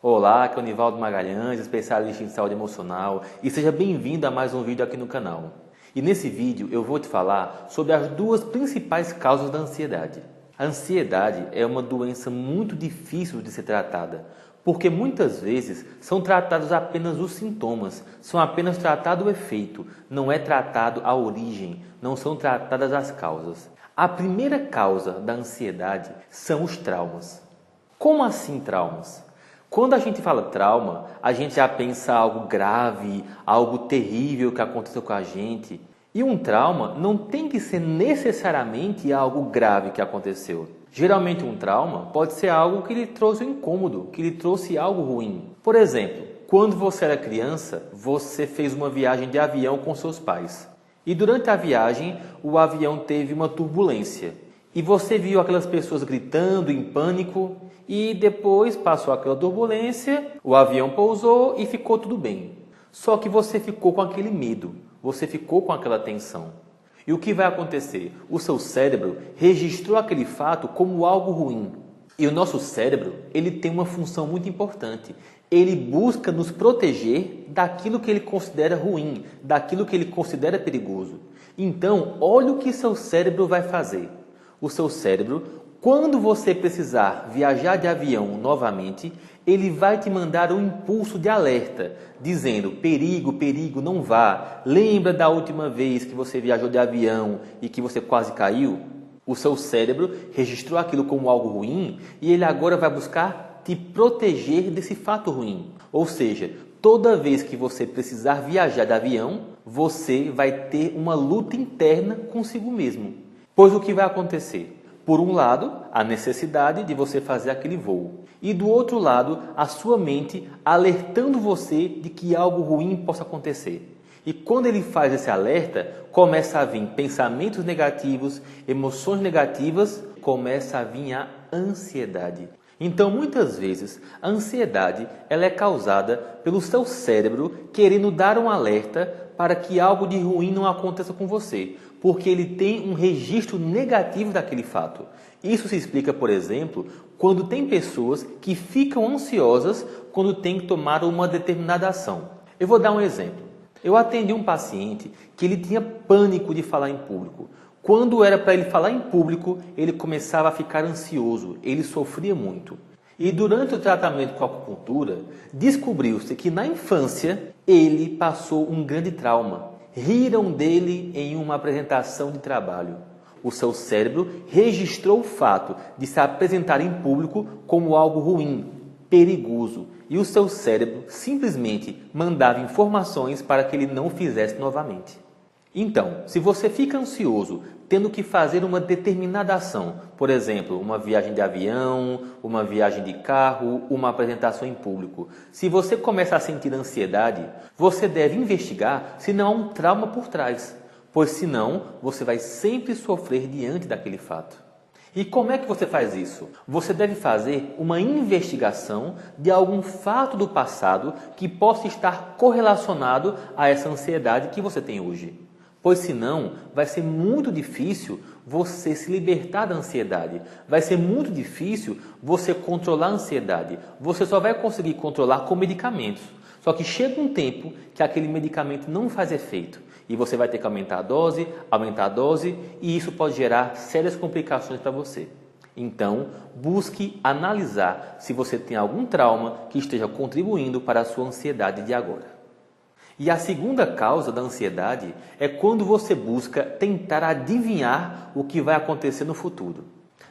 Olá, aqui é o Nivaldo Magalhães, especialista em saúde emocional, e seja bem-vindo a mais um vídeo aqui no canal. E nesse vídeo eu vou te falar sobre as duas principais causas da ansiedade. A ansiedade é uma doença muito difícil de ser tratada, porque muitas vezes são tratados apenas os sintomas, são apenas tratado o efeito, não é tratado a origem, não são tratadas as causas. A primeira causa da ansiedade são os traumas. Como assim traumas? Quando a gente fala trauma, a gente já pensa algo grave, algo terrível que aconteceu com a gente. E um trauma não tem que ser necessariamente algo grave que aconteceu. Geralmente um trauma pode ser algo que lhe trouxe um incômodo, que lhe trouxe algo ruim. Por exemplo, quando você era criança, você fez uma viagem de avião com seus pais. E durante a viagem, o avião teve uma turbulência. E você viu aquelas pessoas gritando em pânico. E depois passou aquela turbulência, o avião pousou e ficou tudo bem. Só que você ficou com aquele medo, você ficou com aquela tensão. E o que vai acontecer? O seu cérebro registrou aquele fato como algo ruim. E o nosso cérebro, ele tem uma função muito importante. Ele busca nos proteger daquilo que ele considera ruim, daquilo que ele considera perigoso. Então, olha o que seu cérebro vai fazer. O seu cérebro, quando você precisar viajar de avião novamente, ele vai te mandar um impulso de alerta, dizendo: perigo, perigo, não vá. Lembra da última vez que você viajou de avião e que você quase caiu? O seu cérebro registrou aquilo como algo ruim e ele agora vai buscar te proteger desse fato ruim. Ou seja, toda vez que você precisar viajar de avião, você vai ter uma luta interna consigo mesmo. Pois o que vai acontecer? Por um lado, a necessidade de você fazer aquele voo. E do outro lado, a sua mente alertando você de que algo ruim possa acontecer. E quando ele faz esse alerta, começa a vir pensamentos negativos, emoções negativas, começa a vir a ansiedade. Então, muitas vezes, a ansiedade ela é causada pelo seu cérebro querendo dar um alerta para que algo de ruim não aconteça com você, porque ele tem um registro negativo daquele fato. Isso se explica, por exemplo, quando tem pessoas que ficam ansiosas quando tem que tomar uma determinada ação. Eu vou dar um exemplo. Eu atendi um paciente que ele tinha pânico de falar em público. Quando era para ele falar em público, ele começava a ficar ansioso, ele sofria muito. E durante o tratamento com a acupuntura, descobriu-se que na infância ele passou um grande trauma. Riram dele em uma apresentação de trabalho. O seu cérebro registrou o fato de se apresentar em público como algo ruim, perigoso. E o seu cérebro simplesmente mandava informações para que ele não o fizesse novamente. Então, se você fica ansioso tendo que fazer uma determinada ação, por exemplo, uma viagem de avião, uma viagem de carro, uma apresentação em público, se você começa a sentir ansiedade, você deve investigar se não há um trauma por trás, pois senão você vai sempre sofrer diante daquele fato. E como é que você faz isso? Você deve fazer uma investigação de algum fato do passado que possa estar correlacionado a essa ansiedade que você tem hoje. Pois senão vai ser muito difícil você se libertar da ansiedade. Vai ser muito difícil você controlar a ansiedade. Você só vai conseguir controlar com medicamentos. Só que chega um tempo que aquele medicamento não faz efeito. E você vai ter que aumentar a dose e isso pode gerar sérias complicações para você. Então, busque analisar se você tem algum trauma que esteja contribuindo para a sua ansiedade de agora. E a segunda causa da ansiedade é quando você busca tentar adivinhar o que vai acontecer no futuro.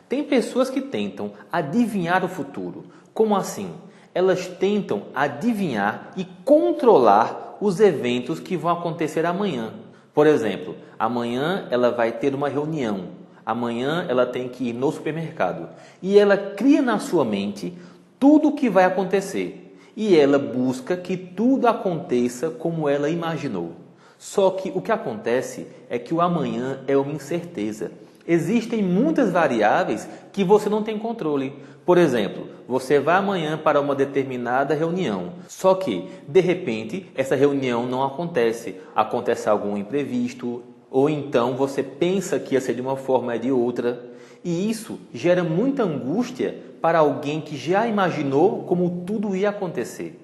Tem pessoas que tentam adivinhar o futuro. Como assim? Elas tentam adivinhar e controlar os eventos que vão acontecer amanhã. Por exemplo, amanhã ela vai ter uma reunião. Amanhã ela tem que ir no supermercado. E ela cria na sua mente tudo o que vai acontecer. E ela busca que tudo aconteça como ela imaginou. Só que o que acontece é que o amanhã é uma incerteza. Existem muitas variáveis que você não tem controle. Por exemplo, você vai amanhã para uma determinada reunião. Só que, de repente, essa reunião não acontece. Acontece algum imprevisto. Ou então você pensa que ia ser de uma forma ou de outra. E isso gera muita angústia para alguém que já imaginou como tudo ia acontecer.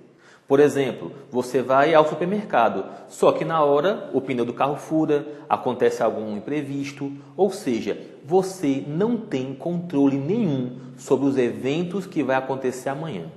Por exemplo, você vai ao supermercado, só que na hora o pneu do carro fura, acontece algum imprevisto, ou seja, você não tem controle nenhum sobre os eventos que vai acontecer amanhã.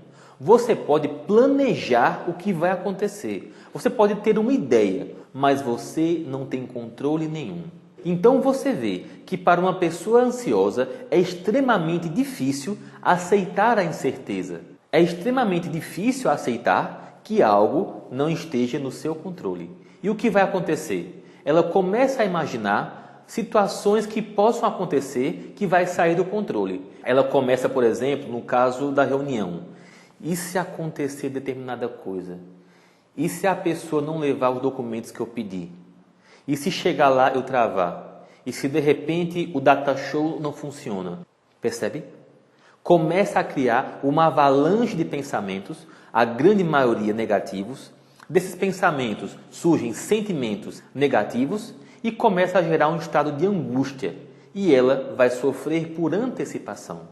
Você pode planejar o que vai acontecer, você pode ter uma ideia, mas você não tem controle nenhum. Então você vê que para uma pessoa ansiosa é extremamente difícil aceitar a incerteza. É extremamente difícil aceitar que algo não esteja no seu controle. E o que vai acontecer? Ela começa a imaginar situações que possam acontecer que vai sair do controle. Ela começa, por exemplo, no caso da reunião. E se acontecer determinada coisa? E se a pessoa não levar os documentos que eu pedi? E se chegar lá eu travar? E se de repente o data show não funciona? Percebe? Começa a criar uma avalanche de pensamentos, a grande maioria negativos. Desses pensamentos surgem sentimentos negativos e começa a gerar um estado de angústia. E ela vai sofrer por antecipação.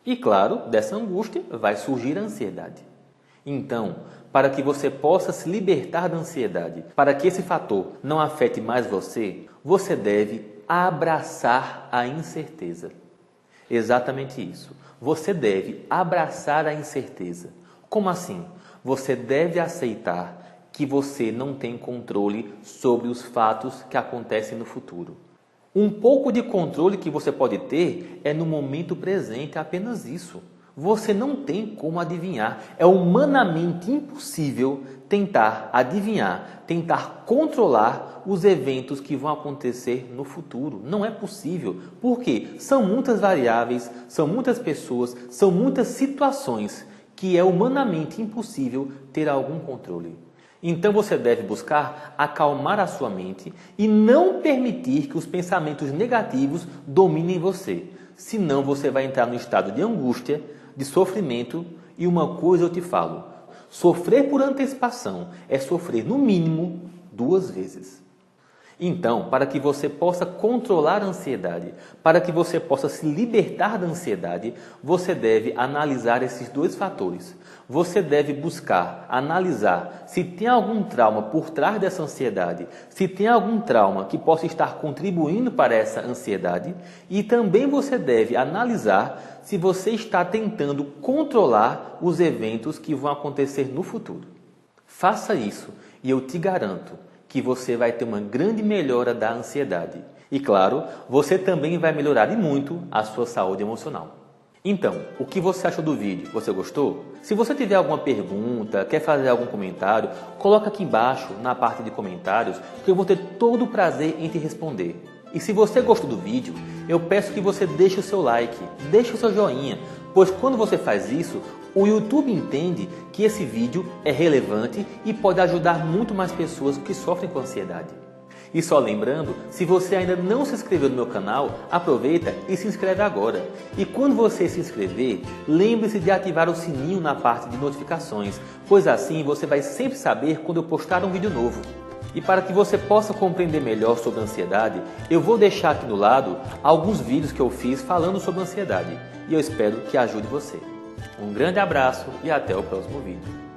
E claro, dessa angústia vai surgir a ansiedade. Então, para que você possa se libertar da ansiedade, para que esse fator não afete mais você, você deve abraçar a incerteza. Exatamente isso. Você deve abraçar a incerteza. Como assim? Você deve aceitar que você não tem controle sobre os fatos que acontecem no futuro. Um pouco de controle que você pode ter é no momento presente, apenas isso. Você não tem como adivinhar. É humanamente impossível tentar adivinhar, tentar controlar os eventos que vão acontecer no futuro. Não é possível. Por quê? São muitas variáveis, são muitas pessoas, são muitas situações que é humanamente impossível ter algum controle. Então você deve buscar acalmar a sua mente e não permitir que os pensamentos negativos dominem você. Senão você vai entrar no estado de angústia, de sofrimento, e uma coisa eu te falo: sofrer por antecipação é sofrer no mínimo 2 vezes. Então, para que você possa controlar a ansiedade, para que você possa se libertar da ansiedade, você deve analisar esses 2 fatores. Você deve buscar analisar se tem algum trauma por trás dessa ansiedade, se tem algum trauma que possa estar contribuindo para essa ansiedade, e também você deve analisar se você está tentando controlar os eventos que vão acontecer no futuro. Faça isso e eu te garanto que você vai ter uma grande melhora da ansiedade. E claro, você também vai melhorar e muito a sua saúde emocional. Então, o que você achou do vídeo? Você gostou? Se você tiver alguma pergunta, quer fazer algum comentário, coloca aqui embaixo na parte de comentários, que eu vou ter todo o prazer em te responder. E se você gostou do vídeo, eu peço que você deixe o seu like, deixe o seu joinha, pois quando você faz isso, o YouTube entende que esse vídeo é relevante e pode ajudar muito mais pessoas que sofrem com ansiedade. E só lembrando, se você ainda não se inscreveu no meu canal, aproveita e se inscreve agora. E quando você se inscrever, lembre-se de ativar o sininho na parte de notificações, pois assim você vai sempre saber quando eu postar um vídeo novo. E para que você possa compreender melhor sobre a ansiedade, eu vou deixar aqui do lado alguns vídeos que eu fiz falando sobre ansiedade. E eu espero que ajude você. Um grande abraço e até o próximo vídeo.